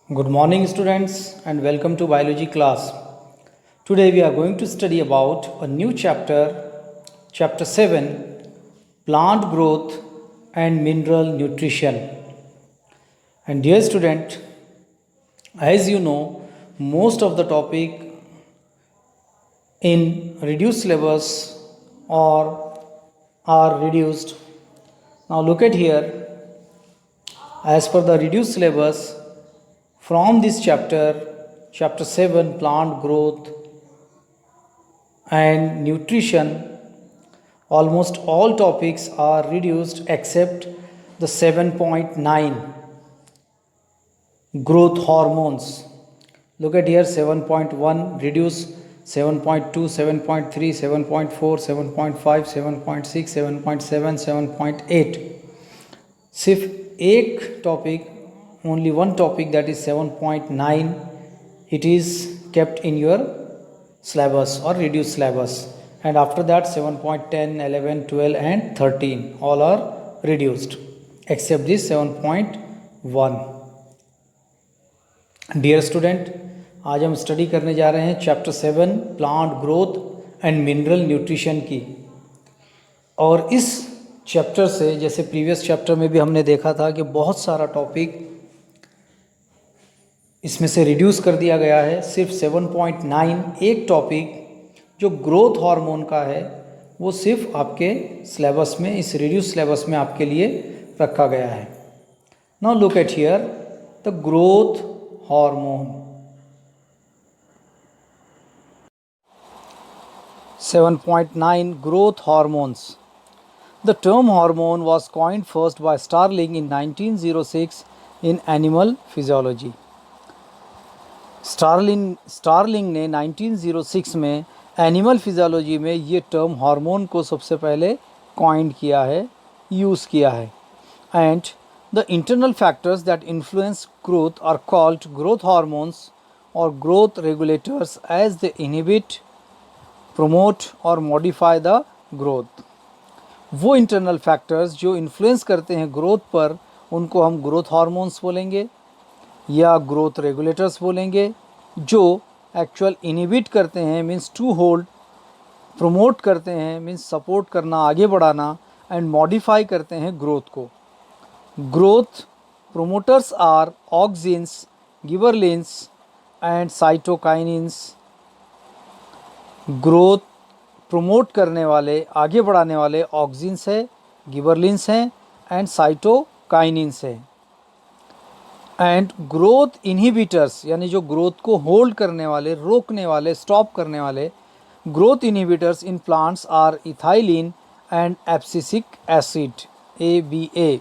Good morning, students, and welcome to biology class. Today we are going to study about a new chapter, chapter 7, plant growth and mineral nutrition. And dear student, as you know, most of the topic in reduced syllabus or are reduced. Now look at here, as per the reduced syllabus, from this chapter, chapter 7, plant growth and nutrition, almost all topics are reduced except the 7.9 growth hormones. Look at here, 7.1 reduce, 7.2, 7.3, 7.4, 7.5, 7.6, 7.7, 7.8. सिर्फ एक topic, only one topic, that is 7.9, it is kept in your syllabus or reduced syllabus, and after that 7.10, 11, 12 and 13 all are reduced except this 7.1. Dear student, आज हम study करने जा रहे हैं chapter 7 plant growth and mineral nutrition की। और इस chapter से, जैसे प्रीवियस चैप्टर में भी हमने देखा था कि बहुत सारा टॉपिक इसमें से रिड्यूस कर दिया गया है। सिर्फ 7.9 एक टॉपिक जो ग्रोथ हार्मोन का है वो सिर्फ आपके सिलेबस में, इस रिड्यूस सिलेबस में आपके लिए रखा गया है। Now look at here the growth hormone. 7.9 Growth hormones. The term hormone was coined first by Starling in 1906 in Animal Physiology. Starling ने 1906 में एनिमल फिजियोलॉजी में ये टर्म हार्मोन को सबसे पहले कॉइंड किया है, यूज़ किया है। And the internal factors that influence growth are called growth hormones और growth regulators as they inhibit, promote और मॉडिफाई द ग्रोथ। वो इंटरनल फैक्टर्स जो इन्फ्लुएंस करते हैं ग्रोथ पर, उनको हम ग्रोथ हार्मोन्स बोलेंगे या ग्रोथ रेगुलेटर्स बोलेंगे। जो एक्चुअल इनहिबिट करते हैं मीन्स टू होल्ड, प्रमोट करते हैं मीन्स सपोर्ट करना, आगे बढ़ाना, एंड मॉडिफाई करते हैं ग्रोथ को। Growth promoters are auxins, gibberellins and cytokinins. Growth promote करने वाले, आगे बढ़ाने वाले ऑक्सिन्स है, गिबरलिन्स हैं एंड साइटोकाइनिन्स है। एंड ग्रोथ इनहिबिटर्स यानी जो ग्रोथ को होल्ड करने वाले, रोकने वाले, स्टॉप करने वाले, growth inhibitors in plants are ethylene and abscisic acid, ABA।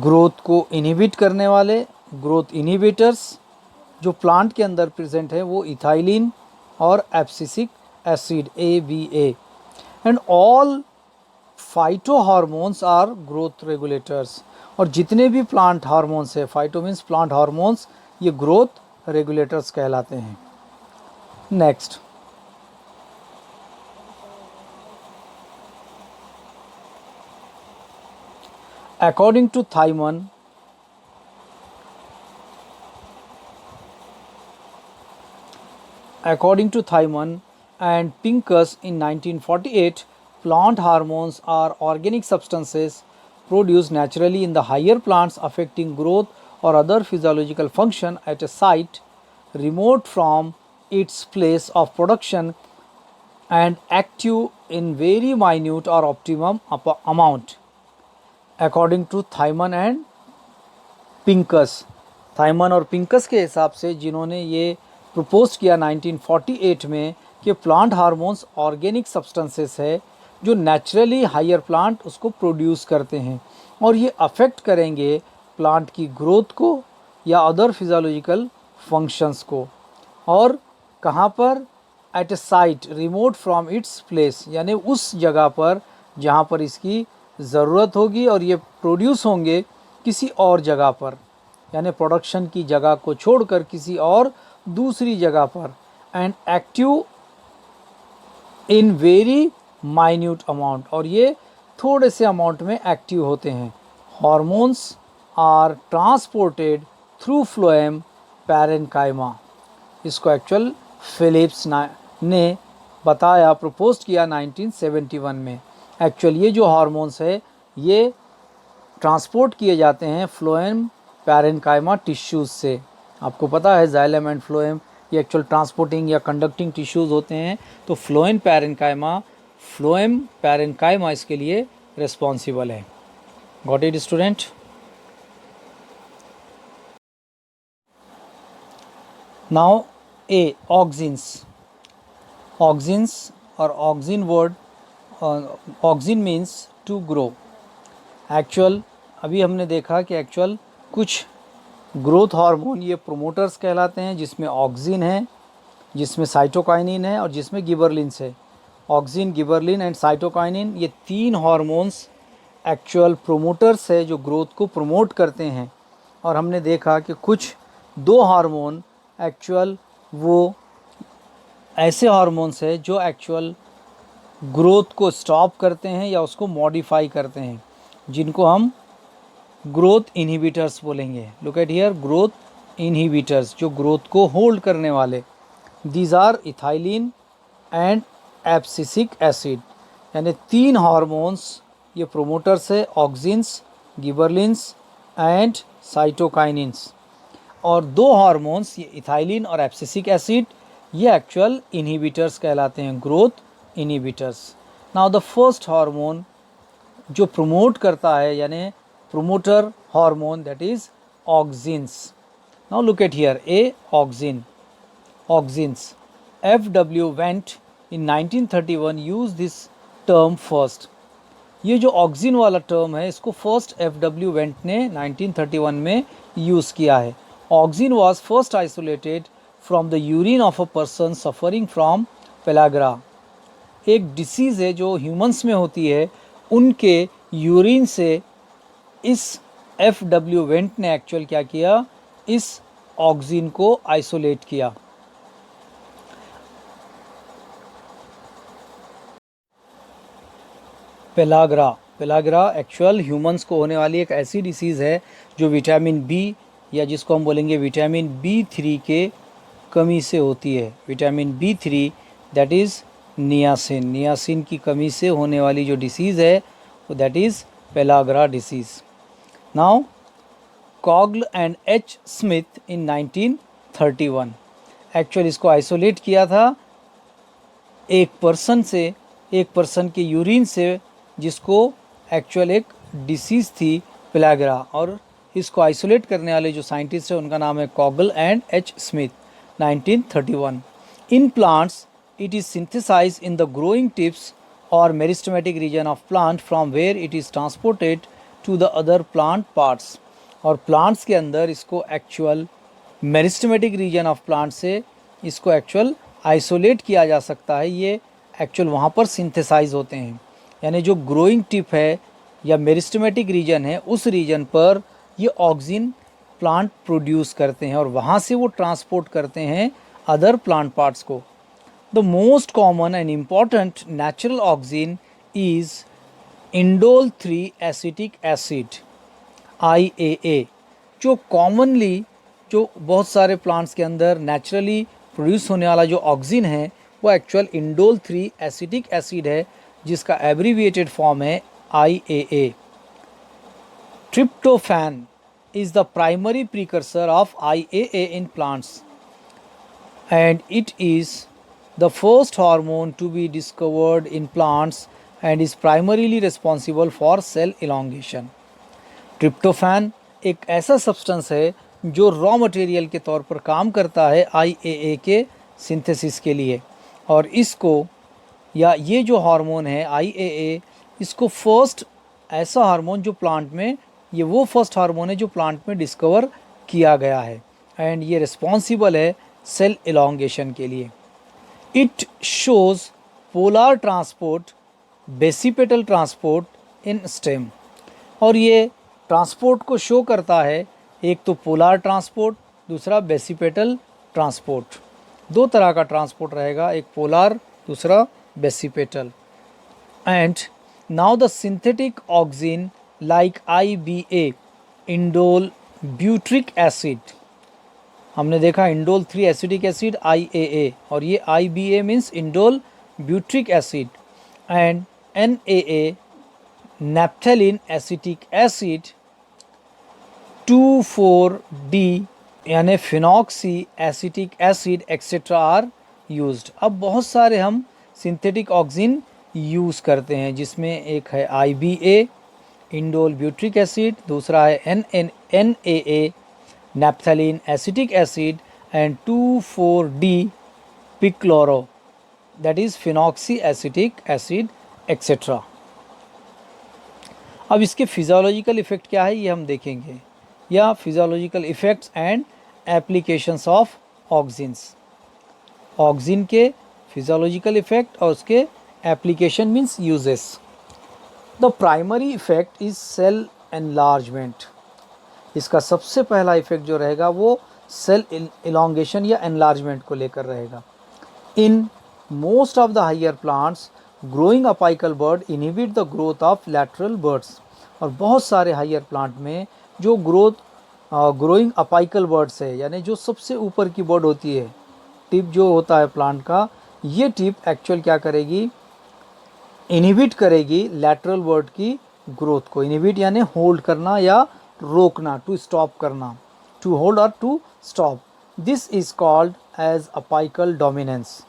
Growth को इनहिबिट करने वाले ग्रोथ इनहिबिटर्स जो प्लांट के अंदर प्रेजेंट है वो इथाइलिन और abscisic acid, ABA। And all phyto hormones are growth regulators. और जितने भी प्लांट हार्मोन्स है, फाइटो मीन्स प्लांट हार्मोन्स, ये ग्रोथ रेगुलेटर्स कहलाते हैं। Next, according to Thimann, and Pincus in 1948, plant hormones are organic substances produced naturally in the higher plants affecting growth or other physiological function at a site remote from its place of production and active in very minute or optimum amount. According to Thyman and Pincus, थाइमन और Pincus के हिसाब से, जिन्होंने ये propose किया 1948 में कि plant hormones organic substances है जो नेचुरली हायर प्लांट उसको प्रोड्यूस करते हैं और ये अफेक्ट करेंगे प्लांट की ग्रोथ को या अदर फिजियोलॉजिकल फंक्शंस को। और कहाँ पर? At a site remote from its place, यानी उस जगह पर जहाँ पर इसकी ज़रूरत होगी और ये प्रोड्यूस होंगे किसी और जगह पर, यानी प्रोडक्शन की जगह को छोड़कर किसी और दूसरी जगह पर। And active in very minute amount, और ये थोड़े से अमाउंट में एक्टिव होते हैं। Hormones are transported through phloem parenchyma. इसको एक्चुअल फिलिप्स ने बताया, प्रपोज किया 1971 में। एक्चुअल ये जो हार्मोन्स है ये ट्रांसपोर्ट किए जाते हैं फ्लोएम पैरेन्काइमा टिश्यूज़ से। आपको पता है जाइलम एंड फ्लोएम ये एक्चुअल ट्रांसपोर्टिंग या कंडक्टिंग टिश्यूज़ होते हैं, तो फ्लोएम पैरेन्काइमा इसके लिए रिस्पॉन्सिबल है। Got it student? Now a auxins. Auxins और auxin word, auxin means to grow. Actual अभी हमने देखा कि एक्चुअल कुछ ग्रोथ हार्मोन ये प्रोमोटर्स कहलाते हैं, जिसमें ऑक्सिन है, जिसमें साइटोकाइनिन है और जिसमें गिबरलिन्स है। ऑक्सिन, गिबरलिन एंड साइटोकाइनिन ये तीन हार्मोन्स एक्चुअल प्रोमोटर्स है जो ग्रोथ को प्रमोट करते हैं। और हमने देखा कि कुछ दो हार्मोन एक्चुअल वो ऐसे हार्मोन्स है जो एक्चुअल ग्रोथ को स्टॉप करते हैं या उसको मॉडिफाई करते हैं, जिनको हम ग्रोथ इनहिबिटर्स बोलेंगे। Look at here, growth inhibitors, जो ग्रोथ को होल्ड करने वाले। These are ethylene and abscisic acid, यानी तीन हार्मोन्स ये प्रोमोटर्स है, ऑक्सिन्स, गिबरलिन्स एंड साइटोकाइनिन्स। और दो हार्मोन्स ये इथाइलिन और एब्सिसिक एसिड ये एक्चुअल इनहिबिटर्स कहलाते हैं, growth inhibitors. Now the first hormone जो प्रमोट करता है यानी promoter hormone, that is auxins. Now look at here, A auxin, auxins. F.W. Wendt in 1931 use this term first. ये जो ऑक्सिन वाला टर्म है इसको फर्स्ट F.W. Wendt ने 1931 में यूज़ किया है। Auxin was first isolated from the urine of a person suffering from pellagra. एक डिसीज़ है जो ह्यूमंस में होती है, उनके यूरिन से इस F.W. Wendt ने एक्चुअल क्या किया, इस ऑक्सिन को आइसोलेट किया। पेलाग्रा एक्चुअल ह्यूमंस को होने वाली एक ऐसी डिसीज़ है जो विटामिन बी या जिसको हम बोलेंगे विटामिन B3 के कमी से होती है। Vitamin B3 that is niacin की कमी से होने वाली जो डिसीज़ है वो that is pellagra disease. Now Kogl and H. Smith in 1931 actual इसको आइसोलेट किया था एक पर्सन के यूरिन से, जिसको एक्चुअल एक डिसीज़ थी पेलाग्रा, और इसको आइसोलेट करने वाले जो साइंटिस्ट है उनका नाम है Kogl and H. Smith, 1931। In plants it is synthesized in the growing tips और meristematic region of plant from where it is transported to the other plant parts. और प्लांट्स के अंदर इसको actual meristematic region of plant से इसको actual isolate किया जा सकता है। ये एक्चुअल वहाँ पर सिंथेसाइज होते हैं, यानी जो ग्रोइंग टिप है या मेरिस्टेमेटिक रीजन है उस रीजन पर ये ऑक्सिन प्लांट प्रोड्यूस करते हैं और वहाँ से वो ट्रांसपोर्ट करते हैं अदर प्लांट पार्ट्स को। The most common and important natural auxin is indole 3 acetic acid IAA। जो कॉमनली जो बहुत सारे प्लांट्स के अंदर नेचुरली प्रोड्यूस होने वाला जो ऑक्सिन है वो एक्चुअल इंडोल 3 एसिटिक एसिड है, जिसका एब्रीविएटेड फॉर्म है IAA। Tryptophan is the primary precursor of IAA in plants, and it is the first hormone to be discovered in plants and is primarily responsible for cell elongation। Tryptophan एक ऐसा substance है जो raw material के तौर पर काम करता है IAA के सिंथेसिस के लिए, और इसको या ये जो हार्मोन है IAA, इसको फर्स्ट ऐसा हार्मोन जो प्लांट में, ये वो फर्स्ट हार्मोन है जो प्लांट में डिस्कवर किया गया है, एंड ये रिस्पॉन्सिबल है सेल एलोंगेशन के लिए। It shows polar transport, basipetal transport in stem. और ये ट्रांसपोर्ट को शो करता है, एक तो पोलर ट्रांसपोर्ट, दूसरा बेसिपेटल ट्रांसपोर्ट। दो तरह का ट्रांसपोर्ट रहेगा, एक पोलर, दूसरा basipetal. And now the synthetic auxin like IBA, indole butyric acid, हमने देखा इंडोल 3 एसिटिक एसिड IAA, और ये IBA means indole butyric acid, and NAA naphthalene acetic acid, 2,4-D यानी phenoxy acetic acid etcetera are used. अब बहुत सारे हम synthetic oxygen use करते हैं, जिसमें एक है IBA इंडोल ब्यूट्रिक एसिड, दूसरा है NAA naphthalene acetic acid, and 2,4-D picloro that is phenoxy acetic acid etcetera. अब इसके फिजियोलॉजिकल इफ़ेक्ट क्या है ये हम देखेंगे, या physiological effects and applications of oxygens. Oxygen के फिजियोलॉजिकल इफ़ेक्ट और उसके application means uses. The primary effect is cell enlargement. इसका सबसे पहला इफ़ेक्ट जो रहेगा वो सेल इलॉन्गेशन या एनलार्जमेंट को लेकर रहेगा। In most of the higher plants growing apical bird inhibit the growth of lateral birds. और बहुत सारे हायर प्लांट में जो ग्रोइंग अपाइकल बर्ड्स है, यानी जो सबसे ऊपर की बर्ड होती है, टिप जो होता है प्लांट का, ये टिप एक्चुअल क्या करेगी, इनहिबिट करेगी लैटरल बर्ड की ग्रोथ को। इनहिबिट यानी होल्ड करना या रोकना, टू स्टॉप करना, टू होल्ड और to stop. This is called as apical dominance.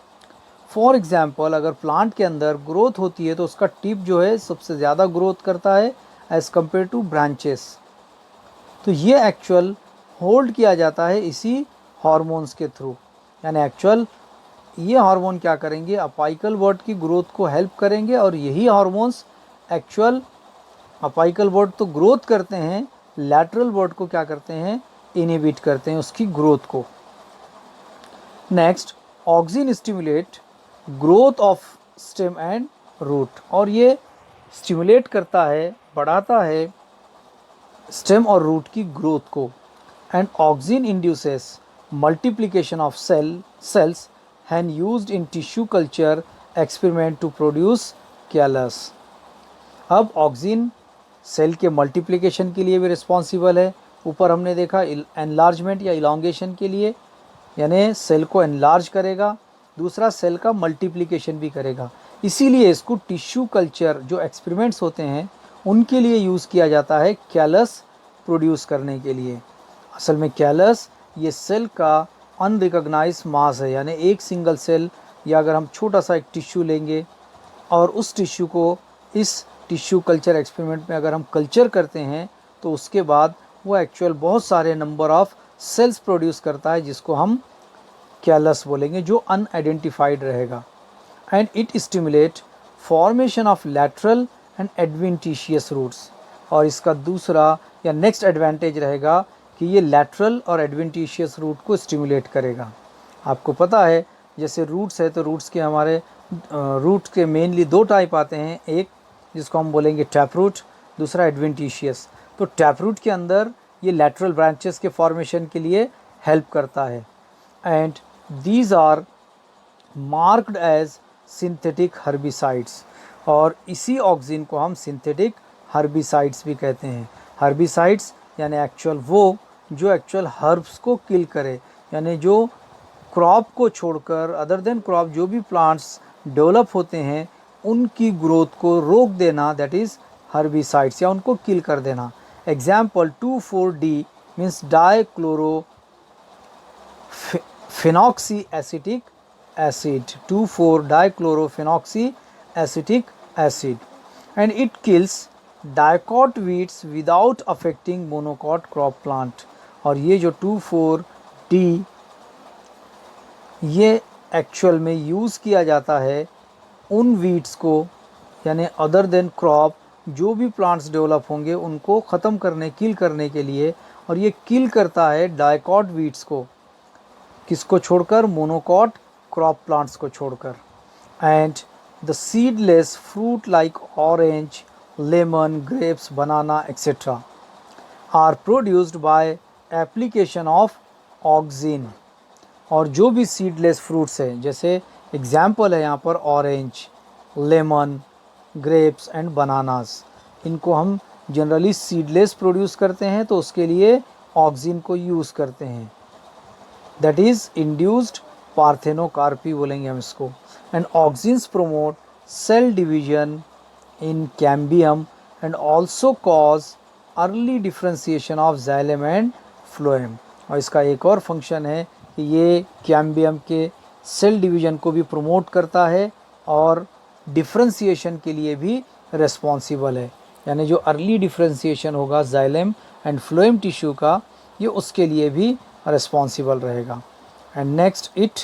For example, अगर प्लांट के अंदर ग्रोथ होती है तो उसका टिप जो है सबसे ज़्यादा ग्रोथ करता है एज़ कम्पेयर टू ब्रांचेस। तो ये एक्चुअल होल्ड किया जाता है इसी हार्मोन्स के थ्रू, यानी एक्चुअल ये हार्मोन क्या करेंगे, अपाइकल बर्ड की ग्रोथ को हेल्प करेंगे, और यही हार्मोन्स एक्चुअल अपाइकल बर्ड तो ग्रोथ करते हैं, लैटरल बर्ड को क्या करते हैं, इनहिबिट करते हैं उसकी ग्रोथ को। Next, oxygen stimulate growth of stem and root, और ये स्टिमुलेट करता है, बढ़ाता है स्टेम और रूट की ग्रोथ को। And oxygen induces multiplication of cells and used in tissue culture experiment to produce callus. अब ऑक्सीजन सेल के मल्टीप्लिकेशन के लिए भी रिस्पॉन्सिबल है। ऊपर हमने देखा एनलार्जमेंट या इलॉन्गेशन के लिए, यानी सेल को एनलार्ज करेगा, दूसरा सेल का मल्टीप्लिकेशन भी करेगा। इसीलिए इसको टिश्यू कल्चर जो एक्सपेरिमेंट्स होते हैं उनके लिए यूज़ किया जाता है, कैलस प्रोड्यूस करने के लिए। असल में कैलस ये सेल का अनरिकॉग्नाइज्ड मास है, यानी एक सिंगल सेल, या अगर हम छोटा सा एक टिश्यू लेंगे और उस टिश्यू को इस टिश्यू कल्चर एक्सपेरिमेंट में अगर हम कल्चर करते हैं तो उसके बाद वो एक्चुअल बहुत सारे नंबर ऑफ सेल्स प्रोड्यूस करता है, जिसको हम कैलस बोलेंगे, जो अनआइडेंटिफाइड रहेगा। And it stimulate formation of lateral and adventitious roots. और इसका दूसरा या नेक्स्ट एडवांटेज रहेगा कि ये लैटरल और एडवेंटिशियस रूट को स्टिमुलेट करेगा। आपको पता है जैसे रूट्स है तो रूट्स के हमारे रूट के मेनली दो टाइप आते हैं, एक जिसको हम बोलेंगे टैप रूट, दूसरा एडवेंटिशियस। तो टैप रूट के अंदर ये लैटरल ब्रांचेस के फॉर्मेशन के लिए हेल्प करता है। And these are marked as synthetic herbicides, और इसी ऑक्सीजन को हम सिंथेटिक हर्बिसाइड्स भी कहते हैं। हर्बिसाइड्स यानी एक्चुअल वो जो एक्चुअल हर्ब्स को किल करे, यानी जो क्रॉप को छोड़कर अदर देन क्रॉप जो भी प्लांट्स डेवलप होते हैं उनकी ग्रोथ को रोक देना, दैट इज़ हर्बिसाइड्स, या उनको किल कर देना। Example 2,4-D means dichloro phenoxy acetic acid, 2,4-dichlorophenoxy acetic acid, and it kills dicot weeds without affecting monocot crop plant। और ये जो 2,4-D ये एक्चुअल में यूज़ किया जाता है उन वीड्स को, यानी अदर देन क्रॉप जो भी प्लांट्स डेवलप होंगे उनको ख़त्म करने, किल करने के लिए। और ये किल करता है डाइकॉट वीड्स को, किसको छोड़कर, मोनोकॉट क्रॉप प्लांट्स को छोड़कर। And the seedless fruit like orange, lemon, grapes, banana etcetera are produced by application of oxygen. और जो भी सीडलेस फ्रूट्स हैं, जैसे एग्जाम्पल है यहाँ पर orange, lemon, grapes and bananas, इनको हम जनरली सीडलेस प्रोड्यूस करते हैं, तो उसके लिए ऑक्सिन को यूज़ करते हैं, दैट इज़ इंड्यूस्ड पार्थेनोकार्पी बोलेंगे हम इसको। And auxins promote cell division in cambium and also cause early differentiation of xylem and phloem. और इसका एक और फंक्शन है कि ये कैम्बियम के सेल डिवीजन को भी प्रमोट करता है और डिफ्रेंसिएशन के लिए भी रेस्पॉन्सिबल है, यानी जो अर्ली डिफ्रेंसिएशन होगा जाइलम एंड फ्लोएम टिश्यू का, ये उसके लिए भी रेस्पॉन्सिबल रहेगा। And next it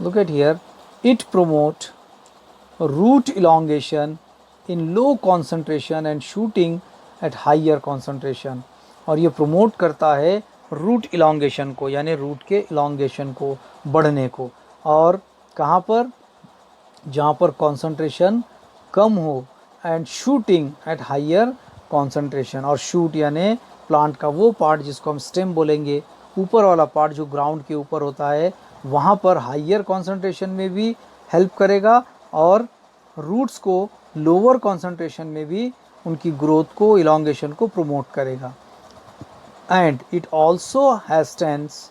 look at here, it promote root elongation in low concentration and shooting at higher concentration। और ये promote करता है root elongation को, यानी root के elongation को, बढ़ने को। और कहाँ पर? जहाँ पर concentration कम हो, and shooting at higher concentration। और shoot यानी प्लांट का वो पार्ट जिसको हम स्टेम बोलेंगे, ऊपर वाला पार्ट जो ग्राउंड के ऊपर होता है, वहाँ पर हाइयर कॉन्सेंट्रेशन में भी हेल्प करेगा और रूट्स को लोअर कॉन्सेंट्रेशन में भी उनकी ग्रोथ को, इलॉन्गेशन को प्रमोट करेगा। And it also hastens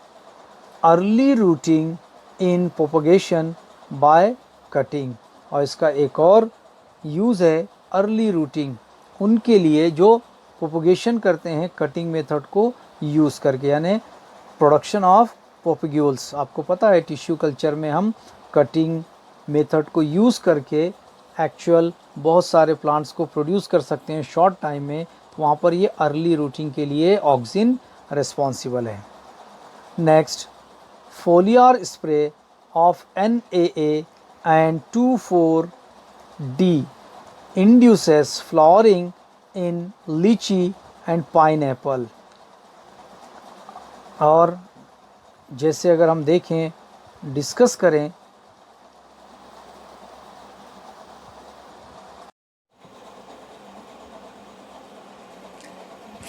early rooting in propagation by cutting. और इसका एक और यूज़ है अर्ली रूटिंग उनके लिए जो प्रोपगेशन करते हैं कटिंग मेथड को यूज़ करके, यानी प्रोडक्शन ऑफ प्रोपिग्यूल्स। आपको पता है टिश्यू कल्चर में हम कटिंग मेथड को यूज़ करके एक्चुअल बहुत सारे प्लांट्स को प्रोड्यूस कर सकते हैं शॉर्ट टाइम में। वहाँ पर ये अर्ली रूटिंग के लिए ऑक्सिन रिस्पॉन्सिबल है। Next, foliar spray of NAA and 2,4-D induces flowering in litchi and pineapple. और जैसे अगर हम देखें, डिस्कस करें,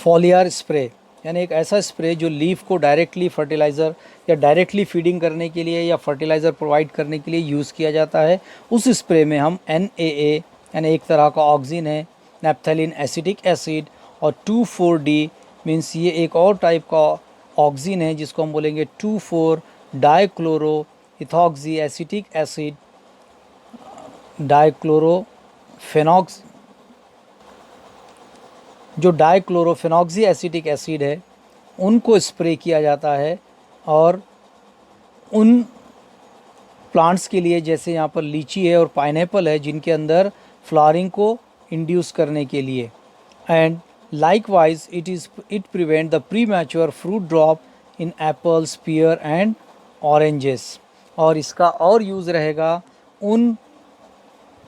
फॉलियार स्प्रे यानी एक ऐसा स्प्रे जो लीफ को डायरेक्टली फर्टिलाइज़र या डायरेक्टली फीडिंग करने के लिए या फर्टिलाइज़र प्रोवाइड करने के लिए यूज़ किया जाता है। उस स्प्रे में हम NAA यानी एक तरह का ऑक्सिन है, नैप्थेलिन एसिटिक एसिड, और 2,4-D मीन्स ये एक और टाइप का ऑक्सिन है जिसको हम बोलेंगे 2,4-डाइक्लोरो इथॉक्सी एसिटिक एसिड, डाइक्लोरोफेनॉक्स, जो डाइक्लोरोफेनॉक्सी एसिटिक एसिड है उनको स्प्रे किया जाता है। और उन प्लांट्स के लिए जैसे यहाँ पर लीची है और पाइनएप्पल है जिनके अंदर फ्लावरिंग को इंड्यूस करने के लिए। And likewise it prevent the premature fruit drop in apples, pear and oranges। और इसका और यूज़ रहेगा उन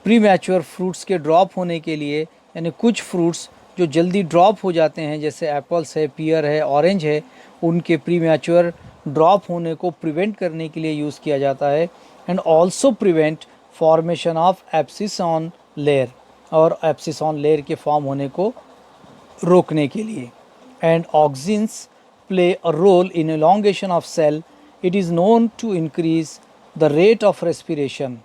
प्रीमैच्योर फ्रूट्स के ड्रॉप होने के लिए, यानी कुछ फ्रूट्स जो जल्दी ड्रॉप हो जाते हैं जैसे एप्पल्स है, पियर है, ऑरेंज है, उनके प्रीमैच्योर ड्रॉप होने को प्रिवेंट करने के लिए यूज़ किया जाता है। And also prevent formation of abscission layer, और एब्सिस ऑन लेयर के फॉर्म होने को रोकने के लिए। And auxins play a role in elongation of cell, it is known to increase the rate of respiration.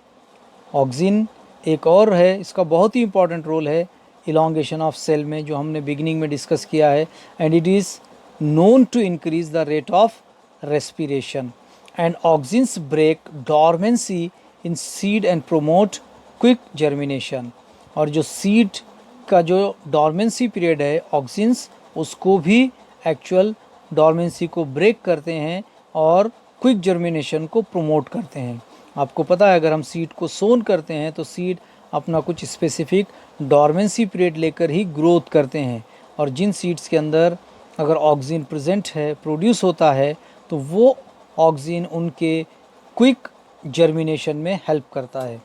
Auxin एक और है, इसका बहुत ही इंपॉर्टेंट रोल है इलोंगेशन ऑफ सेल में, जो हमने बिगिनिंग में डिस्कस किया है। And it is known to increase the rate of respiration. And auxins break dormancy in seed and promote quick germination. और जो सीड का जो डॉर्मेंसी पीरियड है, ऑक्सिन्स उसको भी एक्चुअल डॉर्मेंसी को ब्रेक करते हैं और क्विक जर्मिनेशन को प्रमोट करते हैं। आपको पता है अगर हम सीड को सोन करते हैं तो सीड अपना कुछ स्पेसिफिक डॉर्मेंसी पीरियड लेकर ही ग्रोथ करते हैं, और जिन सीड्स के अंदर अगर ऑक्सिन प्रेजेंट है, प्रोड्यूस होता है, तो वो ऑक्सिन उनके क्विक जर्मिनेशन में हेल्प करता है।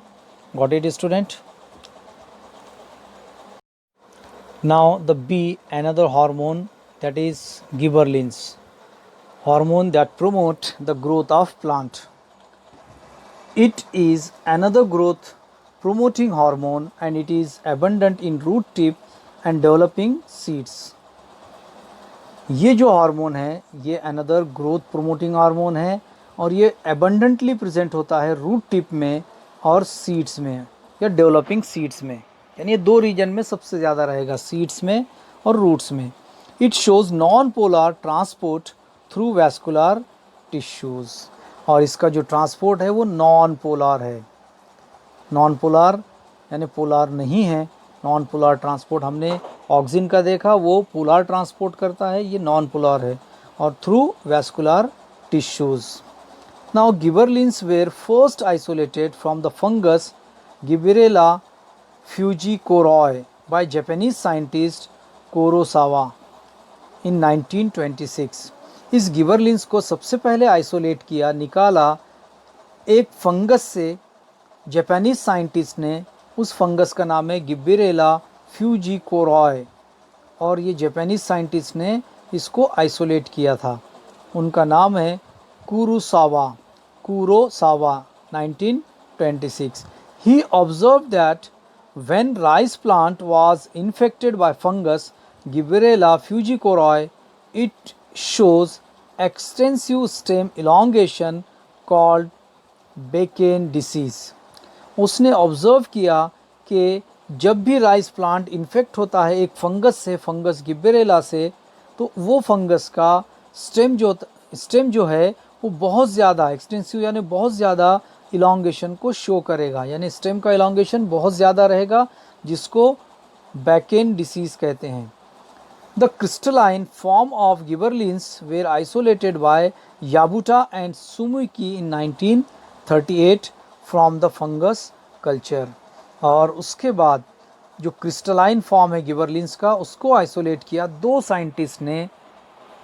Got it student? Now the B, another hormone, that is gibberellins, hormone that promote the growth of plant. It is another growth promoting hormone and it is abundant in root tip and developing seeds. ये जो hormone है ये another growth promoting hormone है और ये abundantly present होता है root tip में और सीड्स में या डेवलपिंग सीड्स में। यानी ये दो रीजन में सबसे ज़्यादा रहेगा, सीड्स में और रूट्स में। It shows non polar transport through vascular tissues, और इसका जो ट्रांसपोर्ट है वो नॉन पोलर है। नॉन पोलर यानी पोलर नहीं है। नॉन पोलर ट्रांसपोर्ट हमने ऑक्सिन का देखा, वो पोलर ट्रांसपोर्ट करता है, ये नॉन पोलर है, और through vascular tissues. Now gibberellins were first isolated from the fungus Gibberella fujikoroi by Japanese scientist Kurosawa in 1926। इस गिबरलिन्स को सबसे पहले आइसोलेट किया, निकाला एक फंगस से, जापानीज साइंटिस्ट ने। उस फंगस का नाम है गिब्बरेला फ्यूजिकोरॉय, और ये जापानीज साइंटिस्ट ने इसको आइसोलेट किया था। उनका नाम है Kurosawa 1926। He observed that when rice plant was infected by fungus Gibberella fujikoroi, it shows extensive stem elongation called Bacon disease। उसने ऑब्ज़र्व किया कि जब भी राइस प्लांट इन्फेक्ट होता है एक फंगस से, फंगस गिब्बरेला से, तो वो फंगस का स्टेम जो है वो बहुत ज़्यादा एक्सटेंसिव यानी बहुत ज़्यादा इलोंगेशन को शो करेगा, यानी स्टेम का इलोंगेशन बहुत ज़्यादा रहेगा, जिसको बैकेन डिसीज़ कहते हैं। The crystalline form of gibberellins were isolated by Yabuta and Sumiki in 1938 from the fungus culture. और उसके बाद जो क्रिस्टलाइन फॉर्म है गिबरलिन्स का, उसको आइसोलेट किया दो साइंटिस्ट ने,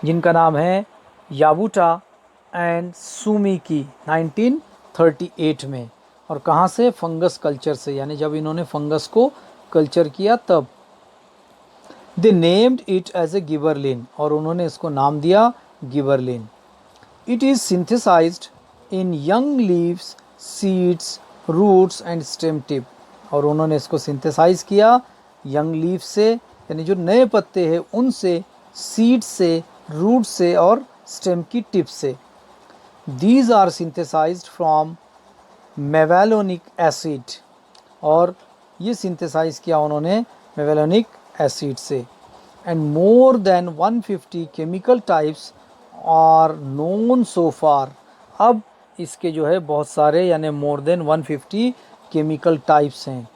जिनका नाम है याबुटा एंड सुमिकी 1938 में। और कहाँ से? फंगस कल्चर से, यानी जब इन्होंने फंगस को कल्चर किया तब। They named it as a gibberellin, और उन्होंने इसको नाम दिया gibberellin. It is synthesized in young leaves, seeds, roots and stem tip, और उन्होंने इसको सिंथेसाइज किया यंग लीफ से, यानी जो नए पत्ते हैं उनसे, सीड से, रूट से और स्टेम की टिप से। These are synthesized from mevalonic acid, और ये सिंथेसाइज किया उन्होंने मेवेलोनिक एसिड से। And more than 150 chemical types are known so far. अब इसके जो है बहुत सारे यानी मोर देन 150 केमिकल टाइप्स हैं।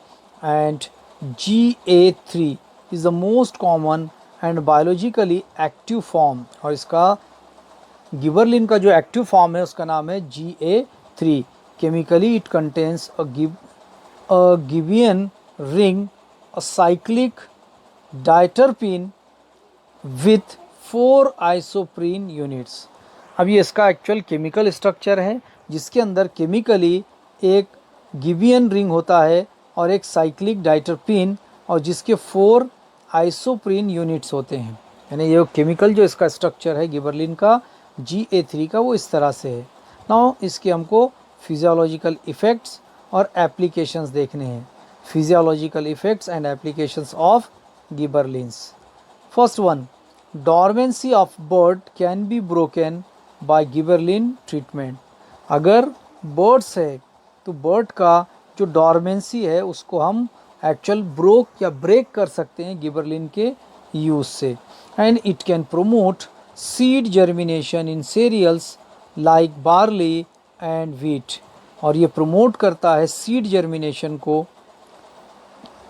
And GA3 is the most common and biologically active form, और इसका गिबरलिन का जो एक्टिव फॉर्म है उसका नाम है GA3। Chemically it contains a gibbane ring, a cyclic diterpene with 4 isoprene units. अब ये इसका एक्चुअल केमिकल स्ट्रक्चर है, जिसके अंदर केमिकली एक गिबियन रिंग होता है और एक साइक्लिक डायटरपीन, और जिसके 4 आइसोप्रीन यूनिट्स होते हैं। यानी ये केमिकल जो इसका स्ट्रक्चर है गिबरलिन का GA3 का, वो इस तरह से है। नाउ इसके हमको फिजियोलॉजिकल इफ़ेक्ट्स और एप्लीकेशंस देखने हैं। Physiological effects and applications of गिबरलिन्स। First one, dormancy of bird can be broken by gibberellin treatment. अगर बर्ड्स है तो बर्ड का जो डॉर्मेंसी है उसको हम एक्चुअल ब्रेक कर सकते हैं गिबरलिन के यूज़ से। And it can promote seed germination in cereals like barley and wheat, और ये प्रमोट करता है सीड जर्मिनेशन को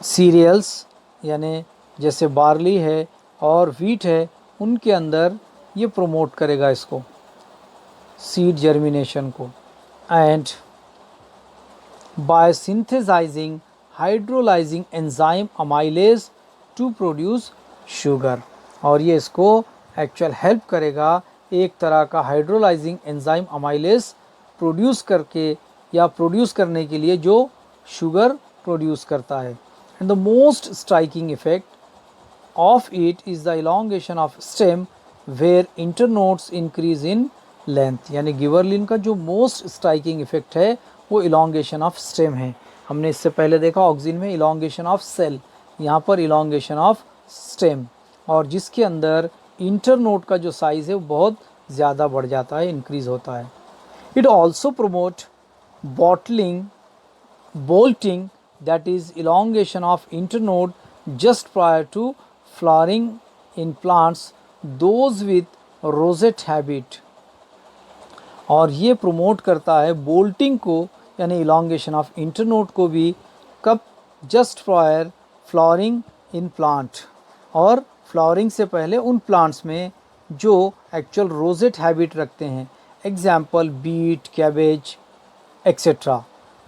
सीरियल्स यानी जैसे बार्ली है और व्हीट है उनके अंदर ये प्रमोट करेगा इसको सीड जर्मिनेशन को। And by synthesising hydrolysing enzyme amylase to produce sugar, और ये इसको एक्चुअल हेल्प करेगा एक तरह का हाइड्रोलाइजिंग एंजाइम अमाइलेज प्रोड्यूस करके या प्रोड्यूस करने के लिए जो शुगर प्रोड्यूस करता है। And the most striking effect of it is the elongation of stem where internodes increase in length. यानी गिबरलिन का जो मोस्ट स्ट्राइकिंग इफेक्ट है वो इलोंगेशन ऑफ स्टेम है। हमने इससे पहले देखा ऑक्सिन में इलोंगेशन ऑफ सेल, यहाँ पर इलोंगेशन ऑफ स्टेम, और जिसके अंदर इंटरनोड का जो साइज़ है वो बहुत ज़्यादा बढ़ जाता है, इंक्रीज़ होता है। It also promote bolting that is elongation of internode just prior to flowering in plants, those with rosette habit. और ये प्रोमोट करता है बोल्टिंग को, यानी इलांगेशन ऑफ इंटरनोड को भी, कब? Just prior flowering in plant, और फ्लावरिंग से पहले उन प्लांट्स में जो एक्चुअल रोजेट हैबिट रखते हैं, एग्जाम्पल बीट, कैबेज एक्सेट्रा।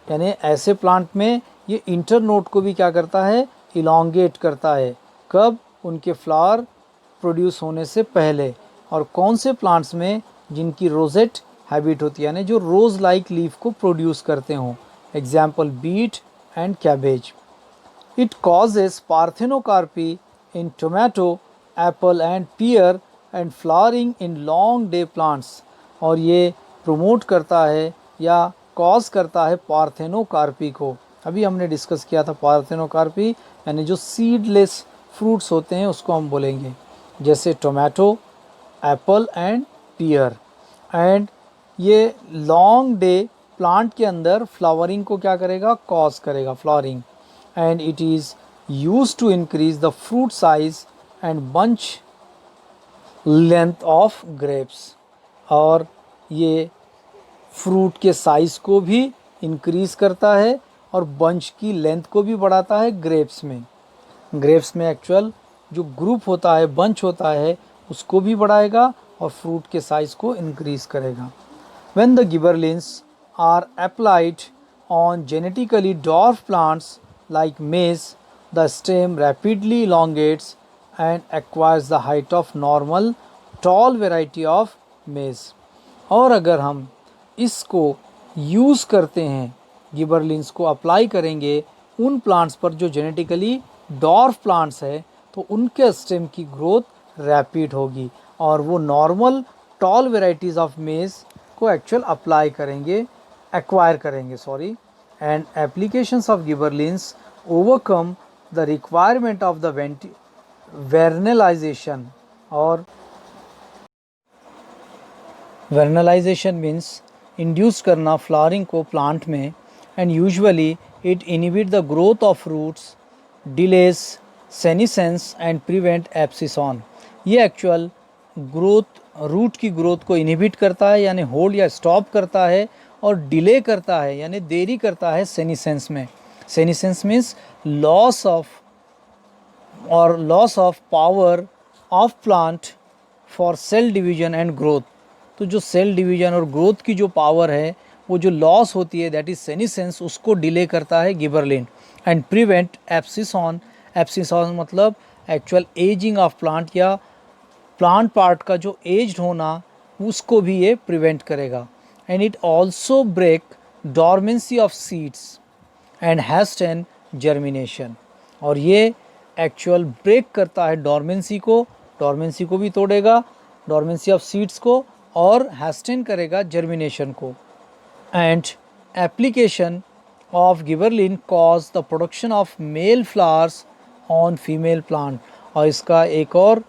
यानी ऐसे प्लांट में ये इंटरनोड को भी क्या करता है? इलांगेट करता है। कब? उनके फ्लावर प्रोड्यूस होने से पहले। और कौन से प्लांट्स में? जिनकी रोजेट हैबिट होती है, यानी जो रोज़ लाइक लीफ को प्रोड्यूस करते हों, example beet and cabbage. It causes parthenocarpy in tomato, apple and pear and flowering in long day plants. और ये प्रोमोट करता है या कॉज करता है पार्थेनोकार्पी को। अभी हमने डिस्कस किया था पार्थेनोकार्पी, यानी जो सीडलेस फ्रूट्स होते हैं उसको हम बोलेंगे, जैसे tomato, apple and pear. And ये लॉन्ग डे प्लांट के अंदर फ्लावरिंग को क्या करेगा? कॉज करेगा, flowering. And it is use to increase the fruit size and bunch length of grapes. और ये फ्रूट के साइज़ को भी इंक्रीज़ करता है और बंच की लेंथ को भी बढ़ाता है ग्रेप्स में। ग्रेप्स में एक्चुअल जो ग्रुप होता है, बंच होता है, उसको भी बढ़ाएगा और फ्रूट के साइज़ को इंक्रीज़ करेगा। When the gibberellins are applied on genetically dwarf plants like maize, the stem rapidly elongates and acquires the height of normal tall variety of maize। और अगर हम इसको यूज़ करते हैं, गिबरलिन्स को अप्लाई करेंगे उन प्लांट्स पर जो जेनेटिकली डॉर्फ प्लांट्स है, तो उनके स्टेम की ग्रोथ रैपिड होगी और वो normal toll varieties of maize को एक्चुअल अप्लाई करेंगे, एक्वायर करेंगे, sorry. And applications of gibberellins overcome the requirement of the vernalization. और वेर्नलाइजेशन मीन्स इंड्यूस करना फ्लावरिंग को प्लांट में, and usually it inhibit the growth of roots, delays senescence and prevent abscission. ये actual growth, root की growth को inhibit करता है, यानी होल्ड या स्टॉप करता है, और डिले करता है, यानी देरी करता है सेनिसेंस में। Senescence means loss of power of plant for sale division and growth. तो जो सेल डिवीजन और ग्रोथ की जो पावर है, वो जो लॉस होती है, दैट इज सेनिसेंस, उसको डिले करता है gibberellin. And prevent abscission. Abscission मतलब एक्चुअल एजिंग ऑफ प्लांट, या प्लांट पार्ट का जो एज्ड होना, उसको भी ये प्रिवेंट करेगा। And it also break dormancy of seeds and hasten germination. और ये एक्चुअल ब्रेक करता है डॉर्मेंसी को भी तोड़ेगा, डॉर्मेंसी ऑफ सीड्स को, और हैस्टेन करेगा जर्मिनेशन को। And application of gibberellin cause the production of male flowers on female plant. और इसका एक और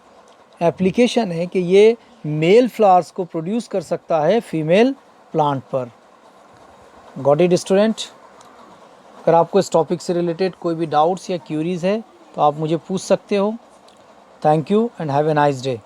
एप्लीकेशन है कि ये मेल फ्लावर्स को प्रोड्यूस कर सकता है फीमेल प्लांट पर। Got it student? अगर आपको इस टॉपिक से रिलेटेड कोई भी डाउट्स या क्यूरीज़ है तो आप मुझे पूछ सकते हो। Thank you and have a nice day.